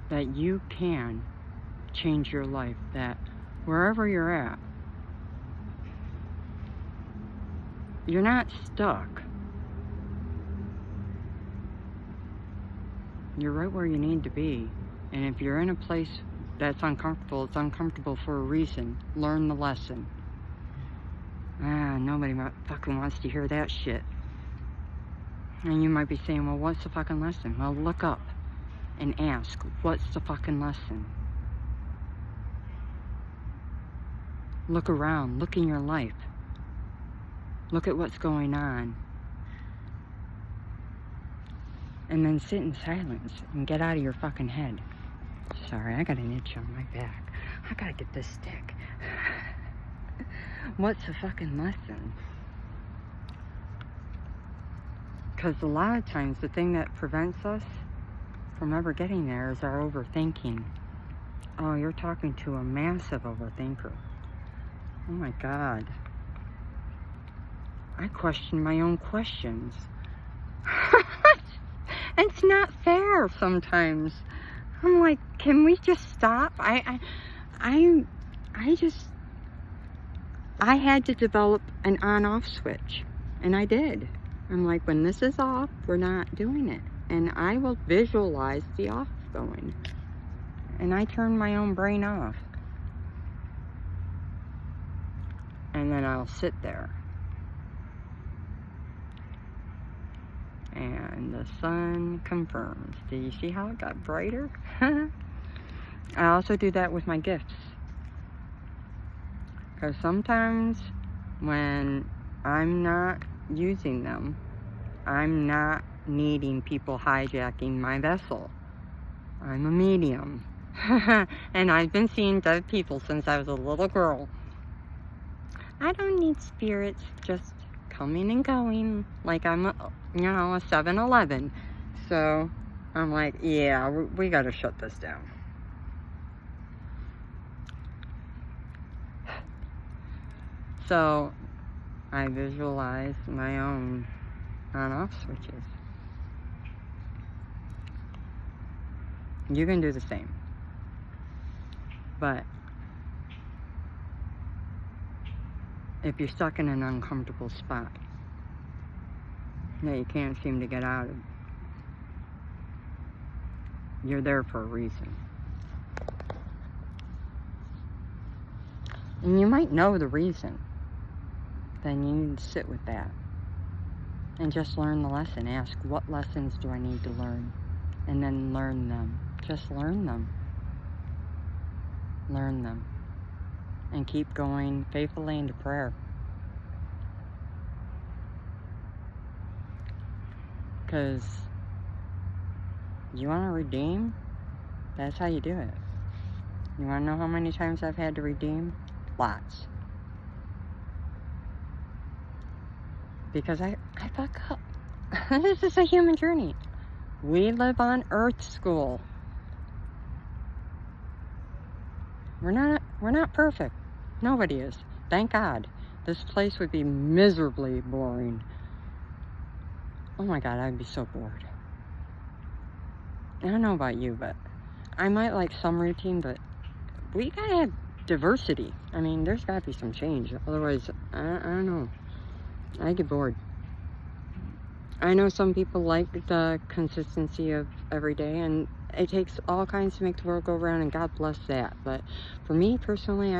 that you can change your life, that wherever you're at, you're not stuck. You're right where you need to be. And if you're in a place that's uncomfortable, it's uncomfortable for a reason. Learn the lesson. Nobody fucking wants to hear that shit. And you might be saying, well, what's the fucking lesson? Well, look up and ask, what's the fucking lesson? Look around, look in your life. Look at what's going on. And then sit in silence and get out of your fucking head. Sorry, I got an itch on my back. I gotta get this stick. What's the fucking lesson? Because a lot of times the thing that prevents us from ever getting there is our overthinking. Oh, you're talking to a massive overthinker. Oh my God. I question my own questions. It's not fair sometimes. I'm like, can we just stop? I had to develop an on-off switch, and I did. I'm like, when this is off, we're not doing it. And I will visualize the off going. And I turn my own brain off. And then I'll sit there. And the sun confirms. Do you see how it got brighter? I also do that with my gifts. Because sometimes when I'm not using them, I'm not needing people hijacking my vessel. I'm a medium. And I've been seeing dead people since I was a little girl. I don't need spirits just coming and going like I'm a 7-Eleven. So I'm like, yeah, we gotta shut this down. So I visualize my own on-off switches. You can do the same. But if you're stuck in an uncomfortable spot that you can't seem to get out of, you're there for a reason. And you might know the reason. Then you need to sit with that and just learn the lesson. Ask, what lessons do I need to learn? And then learn them. Just learn them. Learn them. And keep going faithfully into prayer. Because you want to redeem? That's how you do it. You want to know how many times I've had to redeem? Lots. Because I fuck up. This is a human journey. We live on Earth School. We're not perfect. Nobody is. Thank God. This place would be miserably boring. Oh my God, I'd be so bored. I don't know about you, but I might like some routine, but we gotta have diversity. I mean, there's gotta be some change. Otherwise, I don't know. I get bored. I know some people like the consistency of every day, and it takes all kinds to make the world go round, and God bless that. But for me personally,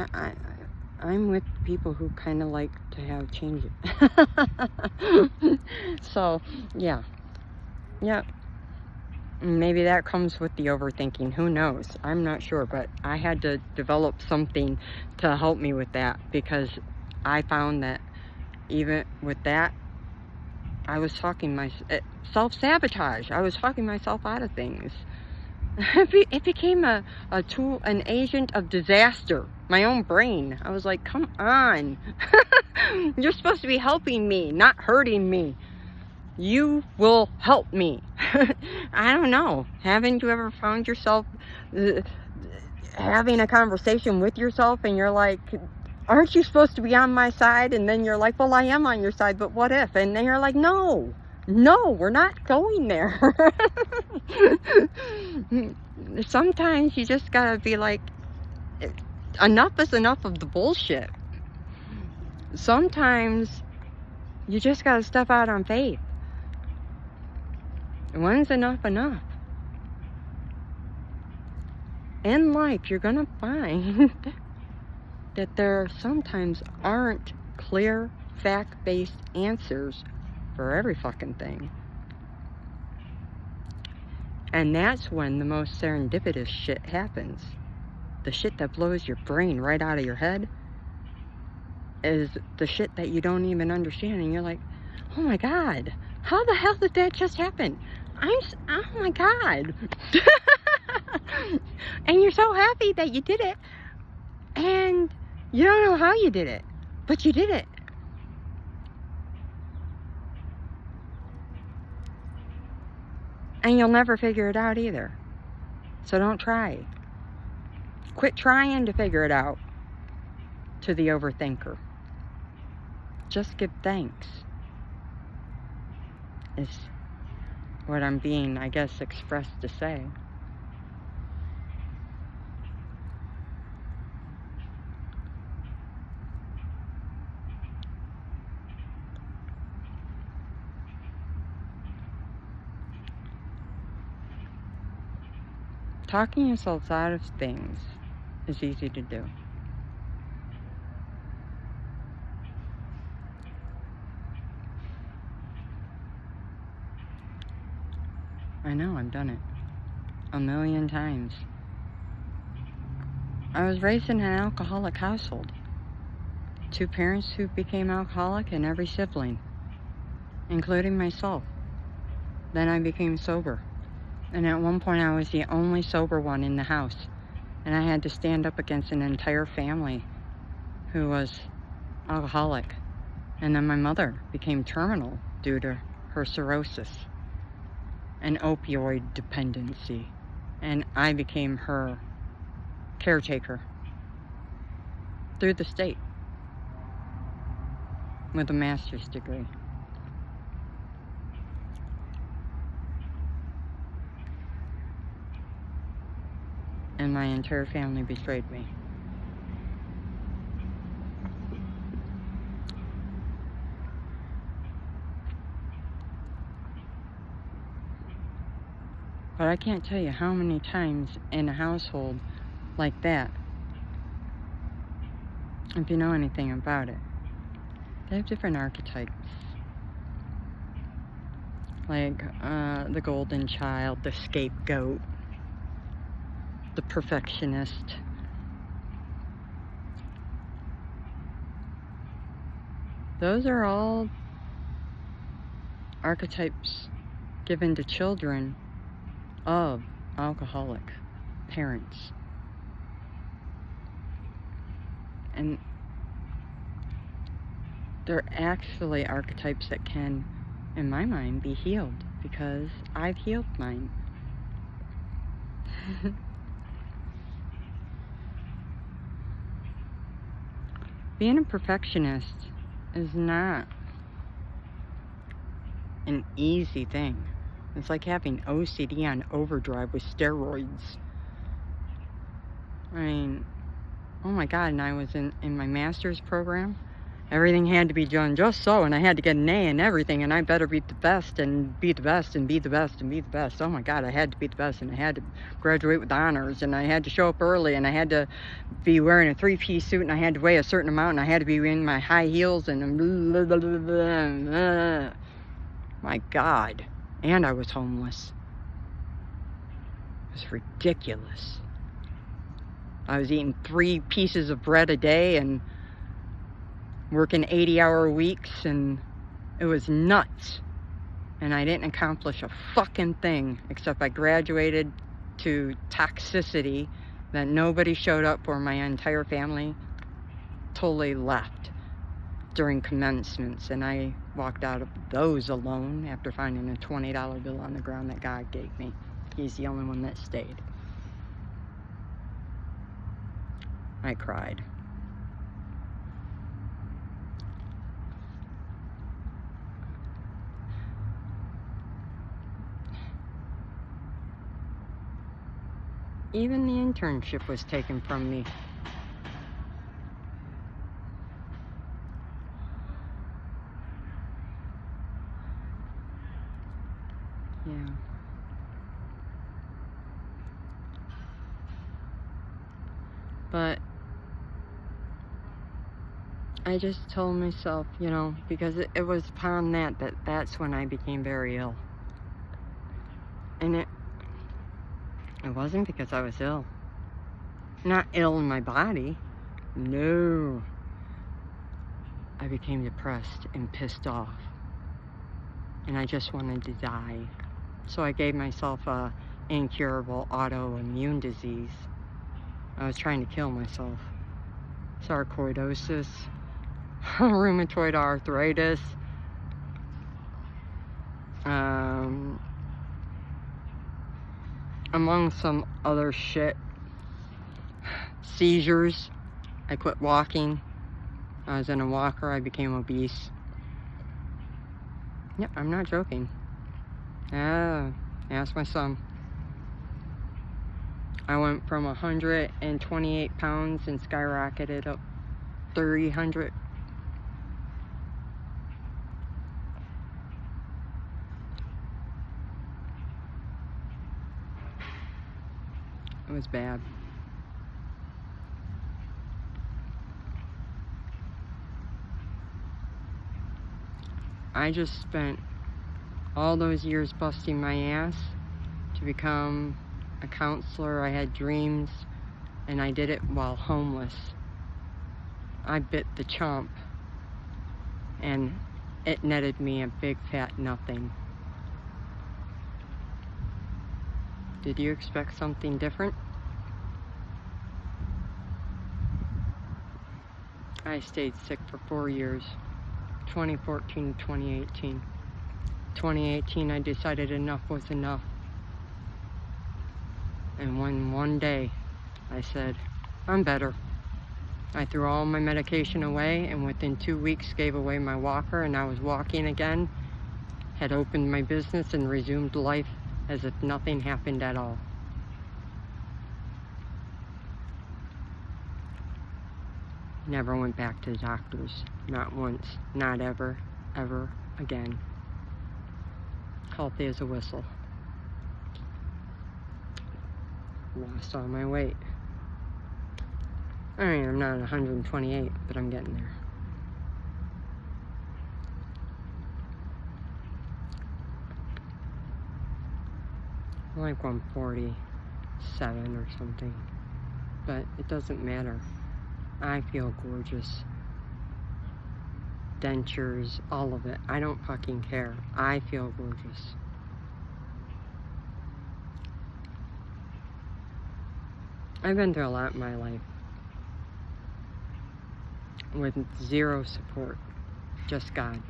I'm with people who kind of like to have change. So, yeah. Maybe that comes with the overthinking. Who knows? I'm not sure, but I had to develop something to help me with that, because I found that even with that, I was talking self-sabotage. I was talking myself out of things. It became a tool, an agent of disaster. My own brain. I was like, come on. You're supposed to be helping me, not hurting me. You will help me. I don't know. Haven't you ever found yourself having a conversation with yourself and you're like, aren't you supposed to be on my side? And then you're like, well, I am on your side, but what if? And then you're like, no, we're not going there. Sometimes you just gotta be like, enough is enough of the bullshit. Sometimes you just gotta step out on faith. When's enough enough? In life, you're gonna find that there sometimes aren't clear, fact-based answers for every fucking thing. And that's when the most serendipitous shit happens. The shit that blows your brain right out of your head is the shit that you don't even understand. And you're like, oh my God, how the hell did that just happen? Oh my God. And you're so happy that you did it. And you don't know how you did it, but you did it. And you'll never figure it out either. So don't try. Quit trying to figure it out. To the overthinker. Just give thanks. Is what I'm being, I guess, expressed to say. Talking yourself out of things is easy to do. I know, I've done it a million times. I was raised in an alcoholic household. 2 parents who became alcoholic and every sibling, including myself. Then I became sober. And at one point I was the only sober one in the house. And I had to stand up against an entire family who was alcoholic. And then my mother became terminal due to her cirrhosis and opioid dependency. And I became her caretaker through the state with a master's degree. And my entire family betrayed me. But I can't tell you how many times in a household like that, if you know anything about it, they have different archetypes. Like the golden child, the scapegoat, the perfectionist. Those are all archetypes given to children of alcoholic parents. And they're actually archetypes that can, in my mind, be healed because I've healed mine. Being a perfectionist is not an easy thing. It's like having OCD on overdrive with steroids. I mean, oh my God, and I was in my master's program. Everything had to be done just so, and I had to get an A in everything, and I better be the best, and be the best, and be the best, and be the best. Oh my God, I had to be the best, and I had to graduate with honors, and I had to show up early, and I had to be wearing a 3-piece suit, and I had to weigh a certain amount, and I had to be in my high heels, and blah, blah, blah, blah, blah. My God. And I was homeless. It was ridiculous. I was eating 3 pieces of bread a day and working 80-hour weeks, and it was nuts. And I didn't accomplish a fucking thing except I graduated to toxicity that nobody showed up for. My entire family totally left during commencements, and I walked out of those alone after finding a $20 bill on the ground that God gave me. He's the only one that stayed. I cried. Even the internship was taken from me. Yeah. But I just told myself, you know, because it was upon that's when I became very ill. And It wasn't because I was ill. Not ill in my body. No. I became depressed and pissed off. And I just wanted to die. So I gave myself a incurable autoimmune disease. I was trying to kill myself. Sarcoidosis, rheumatoid arthritis, among some other shit. Seizures. I quit walking. I was in a walker. I became obese. Yeah, I'm not joking. Ask my son. I went from 128 pounds and skyrocketed up 300. It was bad. I just spent all those years busting my ass to become a counselor. I had dreams, and I did it while homeless. I bit the chomp, and it netted me a big fat nothing. Did you expect something different? I stayed sick for 4 years, 2014 to 2018. 2018, I decided enough was enough. And when one day I said, I'm better, I threw all my medication away, and within 2 weeks gave away my walker, and I was walking again, had opened my business and resumed life as if nothing happened at all. Never went back to the doctors. Not once. Not ever. Ever again. Healthy as a whistle. Lost all my weight. I mean, I'm not 128, but I'm getting there. I'm like 147 or something. But it doesn't matter. I feel gorgeous. Dentures, all of it. I don't fucking care. I feel gorgeous. I've been through a lot in my life with zero support, just God.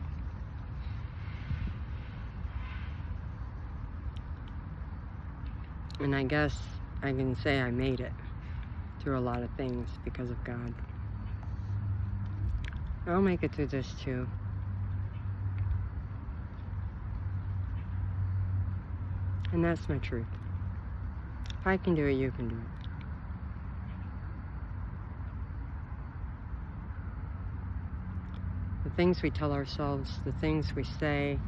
And I guess I can say I made it through a lot of things because of God. I'll make it through this too. And that's my truth. If I can do it, you can do it. The things we tell ourselves, the things we say,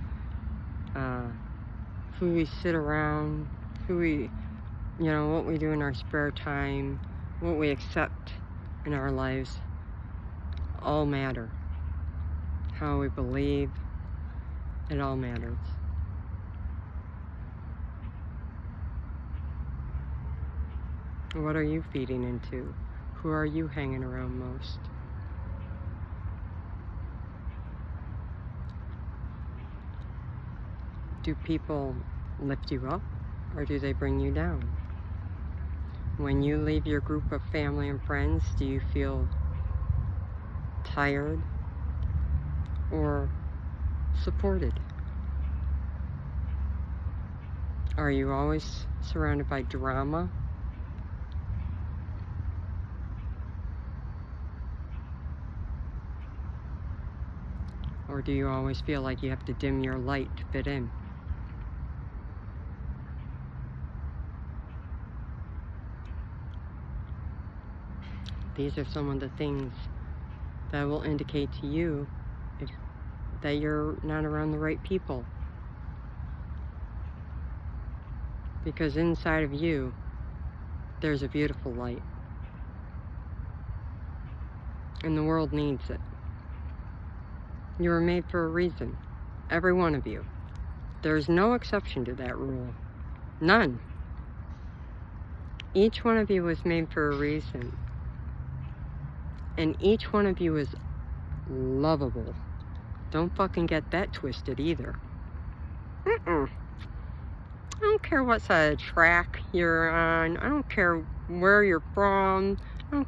who we sit around, who we, what we do in our spare time, what we accept in our lives, all matter. How we believe, it all matters. What are you feeding into? Who are you hanging around most? Do people lift you up, or do they bring you down? When you leave your group of family and friends, do you feel tired or supported? Are you always surrounded by drama? Or do you always feel like you have to dim your light to fit in? These are some of the things that will indicate to you that you're not around the right people. Because inside of you, there's a beautiful light. And the world needs it. You were made for a reason. Every one of you. There's no exception to that rule. None. Each one of you was made for a reason. And each one of you is lovable. Don't fucking get that twisted either. I don't care what side of the track you're on. I don't care where you're from. I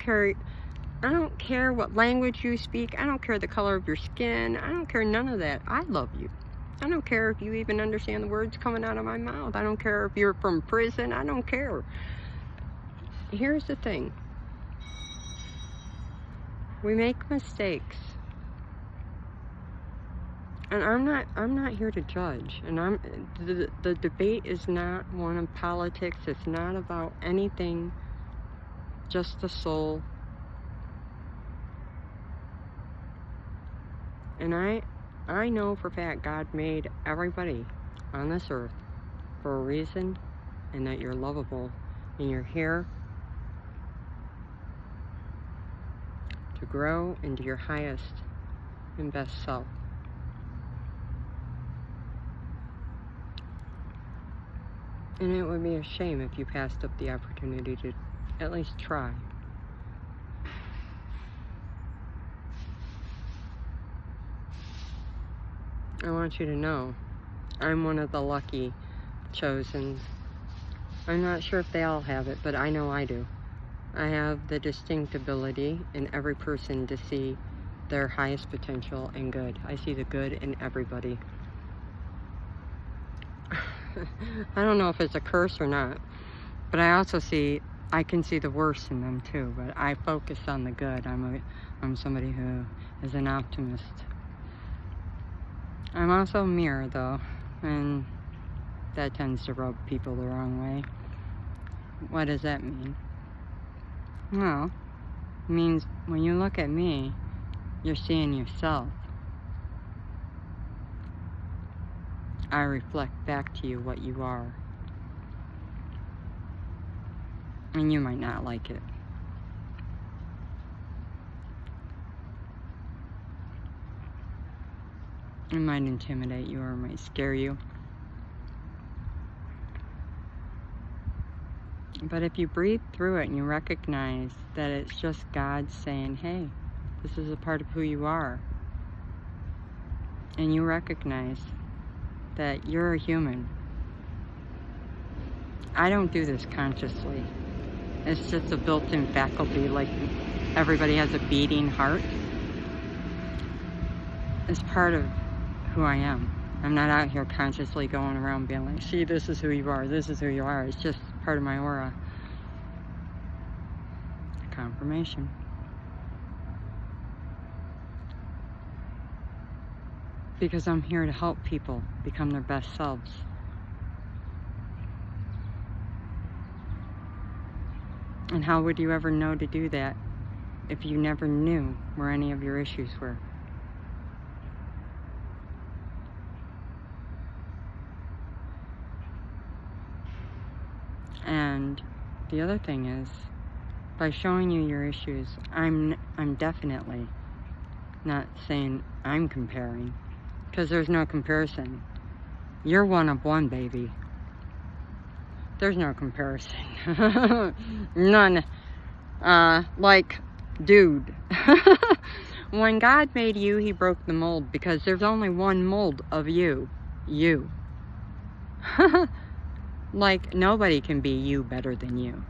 don't care what language you speak. I don't care the color of your skin. I don't care none of that. I love you. I don't care if you even understand the words coming out of my mouth. I don't care if you're from prison. I don't care. Here's the thing. We make mistakes. And I'm not here to judge. And the debate is not one of politics. It's not about anything. Just the soul. And I know for a fact God made everybody on this earth for a reason, and that you're lovable, and you're here to grow into your highest and best self. And it would be a shame if you passed up the opportunity to at least try. I want you to know, I'm one of the lucky chosen. I'm not sure if they all have it, but I know I do. I have the distinct ability in every person to see their highest potential and good. I see the good in everybody. I don't know if it's a curse or not, but I can see the worst in them too, but I focus on the good. I'm somebody who is an optimist. I'm also a mirror though, and that tends to rub people the wrong way. What does that mean? Well, it means when you look at me, you're seeing yourself. I reflect back to you what you are. And you might not like it. It might intimidate you or it might scare you. But if you breathe through it and you recognize that it's just God saying, hey, this is a part of who you are. And you recognize that you're a human. I don't do this consciously. It's just a built-in faculty, like everybody has a beating heart. It's part of who I am. I'm not out here consciously going around being like, see, this is who you are, this is who you are. It's just part of my aura. Confirmation. Because I'm here to help people become their best selves. And how would you ever know to do that if you never knew where any of your issues were? And the other thing is, by showing you your issues, I'm definitely not saying I'm comparing, because there's no comparison. You're one of one, baby. There's no comparison. None. Like, dude. When God made you, he broke the mold, because there's only one mold of you. You. Like, nobody can be you better than you.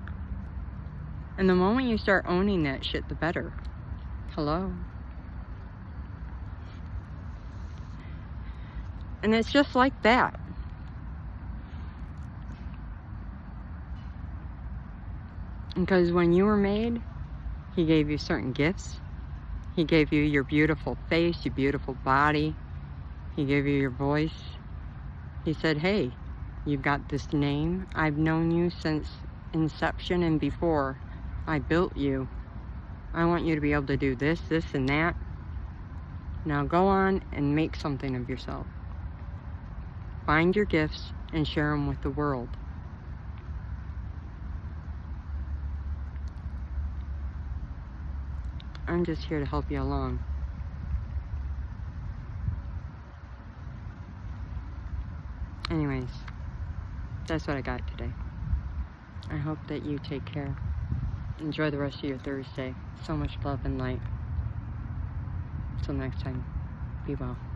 And the moment you start owning that shit, the better. Hello? And it's just like that. Because when you were made, he gave you certain gifts. He gave you your beautiful face, your beautiful body. He gave you your voice. He said, hey, you've got this name. I've known you since inception and before. I built you. I want you to be able to do this, this, and that. Now go on and make something of yourself. Find your gifts and share them with the world. I'm just here to help you along. Anyways, that's what I got today. I hope that you take care. Enjoy the rest of your Thursday. So much love and light. Till next time, be well.